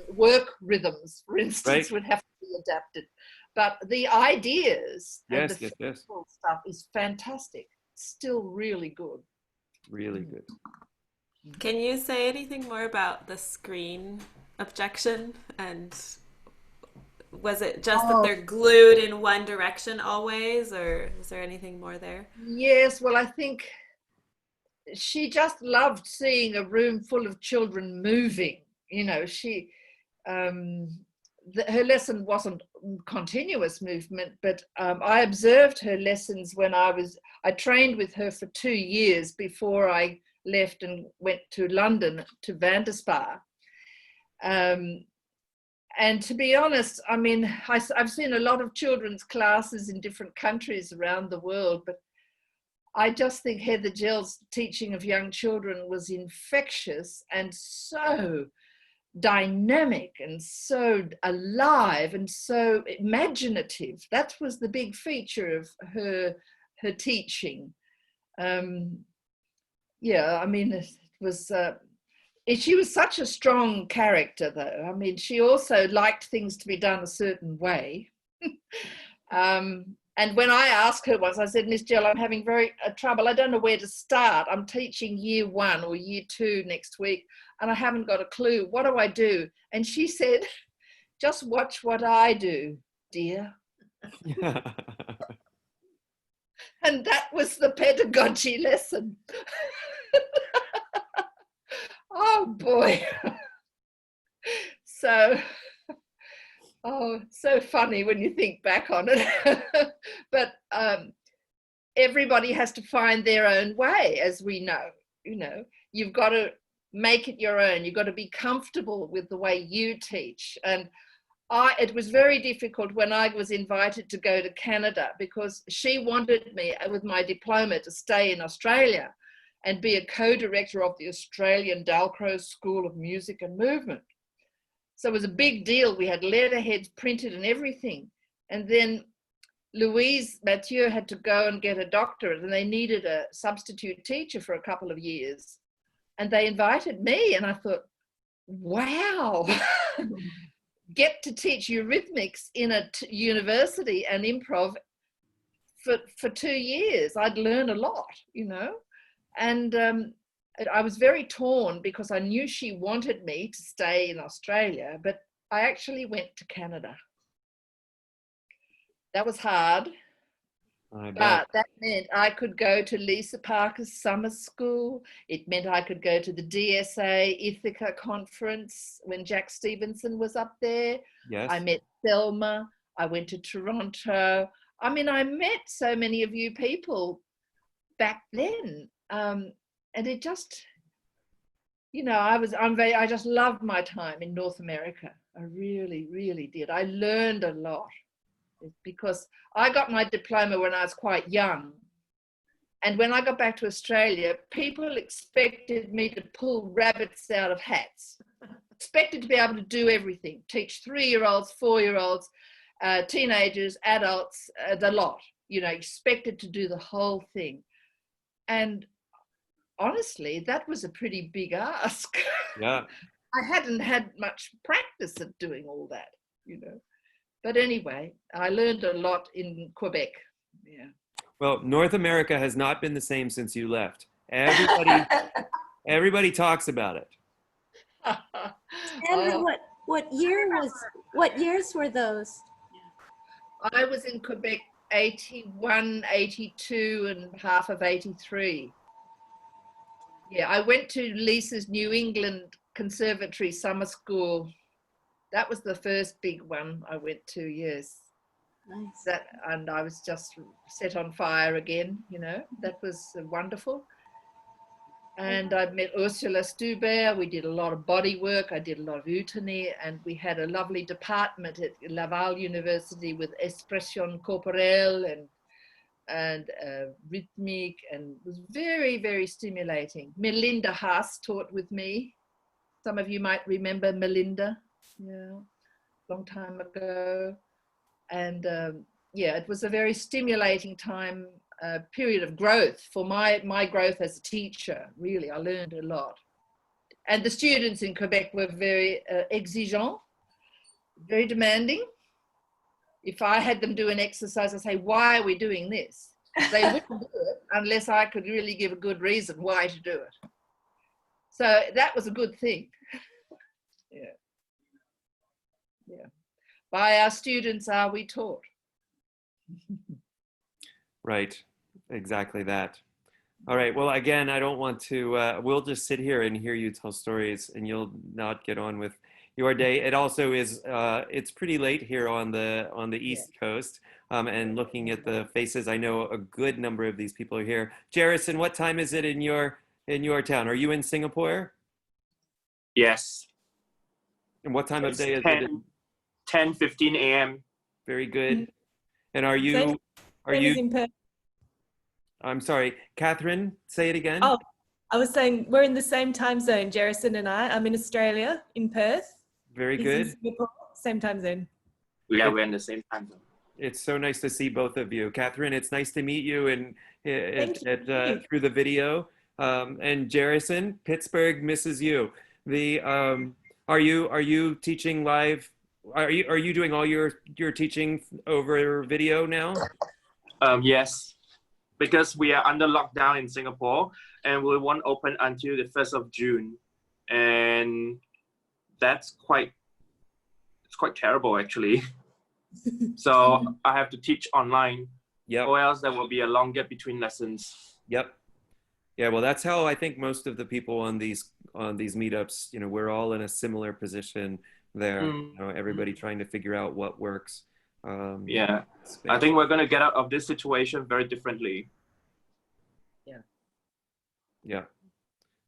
work rhythms, for instance, would have to be adapted. But the ideas and the physical stuff is fantastic. Still really good. Really good. Can you say anything more about the screen objection? And was it just that they're glued in one direction always, or is there anything more there? Yes, well, I think she just loved seeing a room full of children moving. You know, her lesson wasn't continuous movement, but I observed her lessons when I trained with her for 2 years before I left and went to London to Van der Spa. And to be honest, I mean, I've seen a lot of children's classes in different countries around the world, but I just think Heather Gell's teaching of young children was infectious and so dynamic and so alive and so imaginative. That was the big feature of her teaching. Yeah, I mean, it was... she was such a strong character, though. I mean, she also liked things to be done a certain way. And when I asked her once, I said, Miss Gell, I'm having trouble. I don't know where to start. I'm teaching year 1 or year 2 next week, and I haven't got a clue. What do I do? And she said, just watch what I do, dear. And that was the pedagogy lesson. Oh boy. So funny when you think back on it. But everybody has to find their own way, as we know. You know, you've got to make it your own. You've got to be comfortable with the way you teach. And it was very difficult when I was invited to go to Canada, because she wanted me with my diploma to stay in Australia and be a co-director of the Australian Dalcroze School of Music and Movement. So it was a big deal. We had letterheads printed and everything. And then Louise Mathieu had to go and get a doctorate, and they needed a substitute teacher for a couple of years. And they invited me, and I thought, wow, get to teach eurythmics in a university and improv for 2 years. I'd learn a lot, you know. And I was very torn, because I knew she wanted me to stay in Australia, but I actually went to Canada. That was hard, but that meant I could go to Lisa Parker's summer school. It meant I could go to the DSA Ithaca conference when Jack Stevenson was up there. Yes. I met Thelma. I went to Toronto. I mean, I met so many of you people back then. And it just, you know, I just loved my time in North America. I really, really did. I learned a lot because I got my diploma when I was quite young. And when I got back to Australia, people expected me to pull rabbits out of hats, expected to be able to do everything, teach 3-year-olds, 4-year-olds, teenagers, adults, the lot, you know, expected to do the whole thing. And honestly, that was a pretty big ask. Yeah. I hadn't had much practice at doing all that, you know. But anyway, I learned a lot in Quebec. Yeah. Well, North America has not been the same since you left. Everybody talks about it. Sandra, what years were those? I was in Quebec 81, 82, and half of 83. Yeah, I went to Lisa's New England Conservatory Summer School. That was the first big one I went to, yes. Nice. And I was just set on fire again, you know. That was wonderful. And I met Ursula Stubert. We did a lot of body work. I did a lot of Utani, and we had a lovely department at Laval University with expression corporelle and rhythmic, and it was very, very stimulating. Melinda Haas taught with me. Some of you might remember Melinda, yeah, long time ago. And yeah, it was a very stimulating time, period of growth for my growth as a teacher. Really, I learned a lot. And the students in Quebec were very exigeant, very demanding. If I had them do an exercise, I'd say, why are we doing this? They wouldn't do it unless I could really give a good reason why to do it. So that was a good thing. Yeah. Yeah. By our students are we taught. Right. Exactly that. All right. Well, again, I don't want to, we'll just sit here and hear you tell stories and you'll not get on with your day. It also is, it's pretty late here on the East Coast. And looking at the faces, I know a good number of these people are here. Jerison, what time is it in your town? Are you in Singapore? Yes. And what time of day is 10, it? 10:15 a.m. Very good. And are you? I'm sorry, Catherine, say it again. Oh, I was saying we're in the same time zone, Jerison and I. I'm in Australia, in Perth. Very He's good. in Singapore, same time zone. Yeah, we're in the same time zone. It's so nice to see both of you. Catherine, it's nice to meet you and through the video. And Jerison, Pittsburgh misses you. Are you teaching live? Are you doing all your teaching over video now? Yes, because we are under lockdown in Singapore and we won't open until the 1st of June. And that's it's quite terrible actually. So I have to teach online. Yep. Or else there will be a longer between lessons. Yep. Yeah, well, that's how I think most of the people on these meetups, you know, we're all in a similar position there. You know, everybody trying to figure out what works. Yeah, I think we're going to get out of this situation very differently. Yeah. Yeah.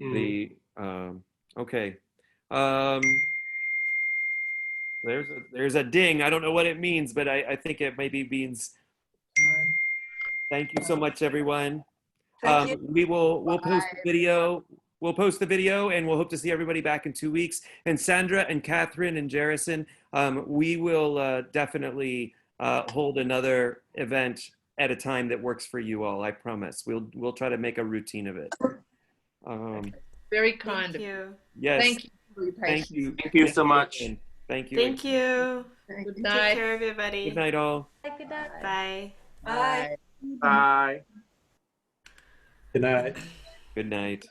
Mm. Okay. There's a ding. I don't know what it means, but I think it maybe means. Thank you so much, everyone. We'll post the video. We'll post the video and we'll hope to see everybody back in 2 weeks. And Sandra and Catherine and Jerison, we will definitely hold another event at a time that works for you all. I promise. We'll try to make a routine of it. Very kind of you. Yes. Thank you for your patience. Thank you. Thank you so much. Thank you. Thank you. Good night. Take care, everybody. Good night, all. Good night. Bye. Bye. Bye. Good night. Good night.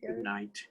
Good night.